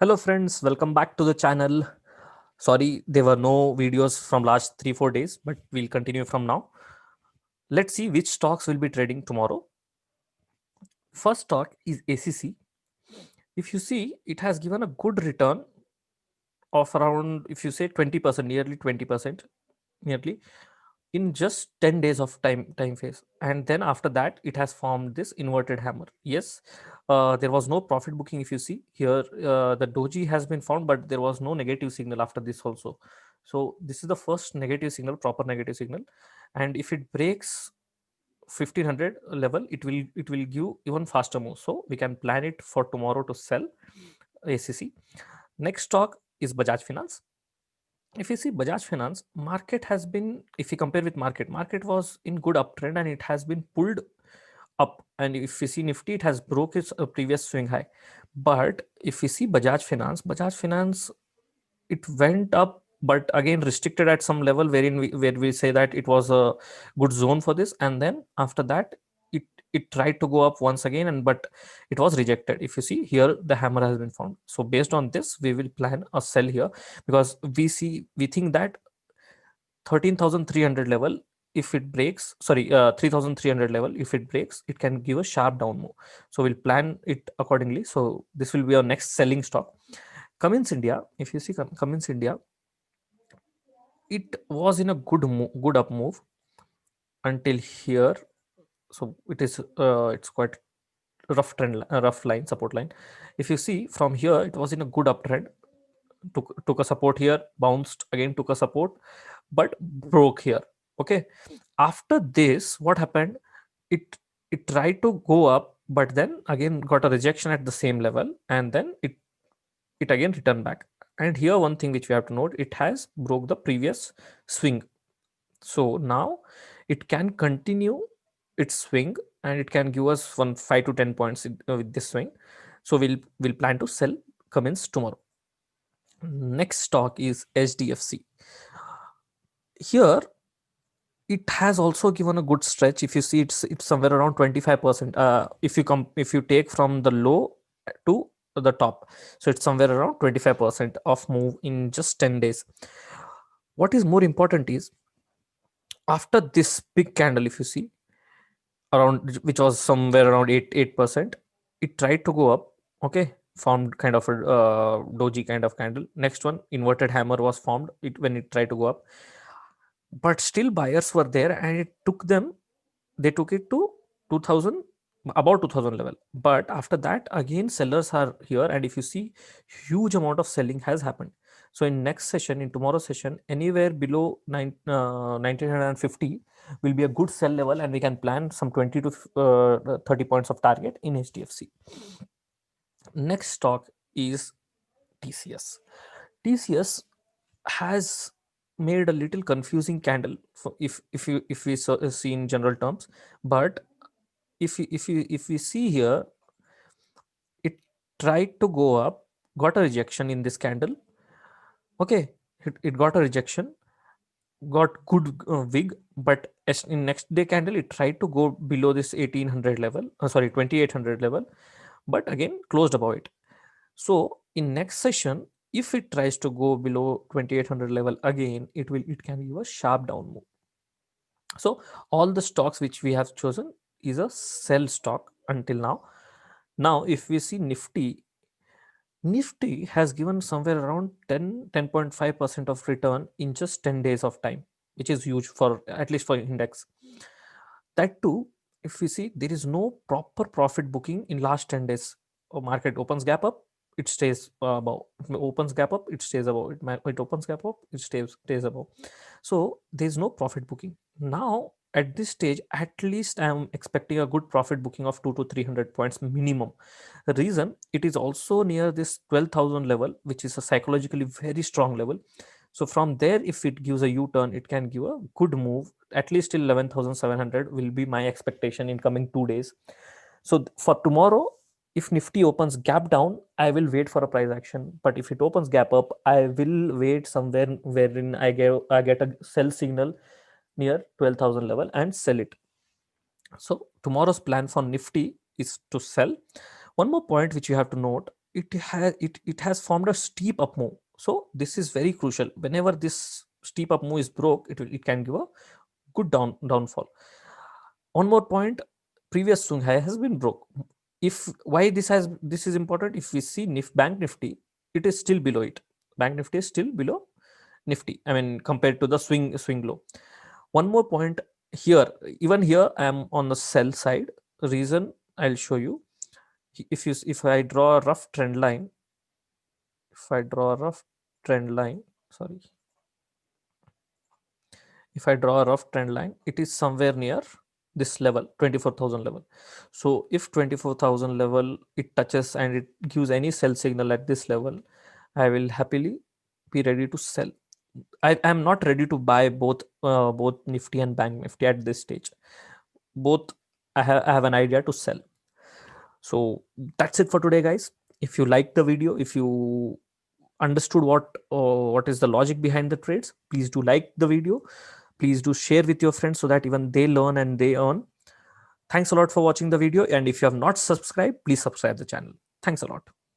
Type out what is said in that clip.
Hello friends, welcome back to the channel. Sorry, there were no videos from last 3-4 days, but we'll continue from now. Let's see which stocks will be trading tomorrow. First stock is ACC. If you see, it has given a good return of around, if you say 20%, nearly 20%, nearly in just 10 days of time phase, and then after that it has formed this inverted hammer. Yes, there was no profit booking. If you see here, the doji has been found, but there was no negative signal after this also. So this is the first negative signal, proper negative signal, and if it breaks 1500 level, it will give even faster move. So we can plan it for tomorrow to sell ACC. Next stock is Bajaj Finance. If you see Bajaj Finance, market has been, if you compare with market was in good uptrend and it has been pulled up. And if you see Nifty, it has broke its previous swing high. But if you see Bajaj Finance, it went up, but again restricted at some level wherein where we say that it was a good zone for this, and then after that it it tried to go up once again, and but it was rejected. If you see here, the hammer has been found. So based on this, we will plan a sell here, because we think that 13,300 level, if it breaks, sorry, 3,300 level, if it breaks, it can give a sharp down move. So we'll plan it accordingly. So this will be our next selling stock. Cummins India, if you see Cummins India, it was in a good up move until here. So it's quite rough line, support line. If you see from here, it was in a good uptrend, took a support here, bounced again, took a support, but broke here. Okay, after this, what happened? It it tried to go up, but then again got a rejection at the same level, and then it again returned back. And here, one thing which we have to note, it has broke the previous swing. So now it can continue its swing, and it can give us 5 to 10 points with this swing. So we'll plan to sell Cummins tomorrow. Next stock is HDFC. Here it has also given a good stretch. If you see, it's somewhere around 25%. If you take from the low to the top, so it's somewhere around 25% of move in just 10 days. What is more important is, after this big candle, if you see, around, which was somewhere around 8%, it tried to go up. Okay, formed kind of a doji kind of candle. Next one, inverted hammer was formed when it tried to go up, but still buyers were there, and they took it to 2000, about 2000 level. But after that, again sellers are here, and if you see, huge amount of selling has happened. So in next session, in tomorrow's session, anywhere below 1950 will be a good sell level, and we can plan some 20 to 30 points of target in HDFC. Next stock is TCS. TCS has made a little confusing candle, for if we see in general terms. But if we see here, it tried to go up, got a rejection in this candle. Okay, it got a rejection, got good wig, but as in next day candle, it tried to go below this 1800 level, sorry, 2800 level, but again closed above it. So in next session, if it tries to go below 2800 level again, it can give a sharp down move. So all the stocks which we have chosen is a sell stock until now. Now if we see Nifty has given somewhere around 10.5% of return in just 10 days of time, which is huge, for at least for index. That too, if we see, there is no proper profit booking in last 10 days. Market opens gap up, it stays above. It opens gap up, it stays above. It opens gap up, it stays above. So there is no profit booking. Now at this stage, at least I am expecting a good profit booking of 2 to 300 points minimum. The reason, it is also near this 12,000 level, which is a psychologically very strong level. So from there, if it gives a U-turn, it can give a good move. At least till 11,700 will be my expectation in coming 2 days. So for tomorrow, if Nifty opens gap down, I will wait for a price action. But if it opens gap up, I will wait somewhere wherein I get a sell signal near 12,000 level and sell it. So tomorrow's plan for Nifty is to sell. One more point which you have to note, it has formed a steep up move. So this is very crucial. Whenever this steep up move is broke, it can give a good downfall. One more point, previous swing high has been broke. If why this is important, if we see bank nifty, it is still below it. Bank nifty is still below nifty, I mean, compared to the swing low. One more point here, even here I am on the sell side. Reason I'll show you. If I draw a rough trend line, sorry, if I draw a rough trend line, it is somewhere near this level, 24,000 level. So if 24,000 level it touches and it gives any sell signal at this level, I will happily be ready to sell. I am not ready to buy both Nifty and Bank Nifty at this stage. Both I have an idea to sell. So that's it for today, guys. If you liked the video, if you understood what is the logic behind the trades, please do like the video. Please do share with your friends so that even they learn and they earn. Thanks a lot for watching the video, and if you have not subscribed, please subscribe the channel. Thanks a lot.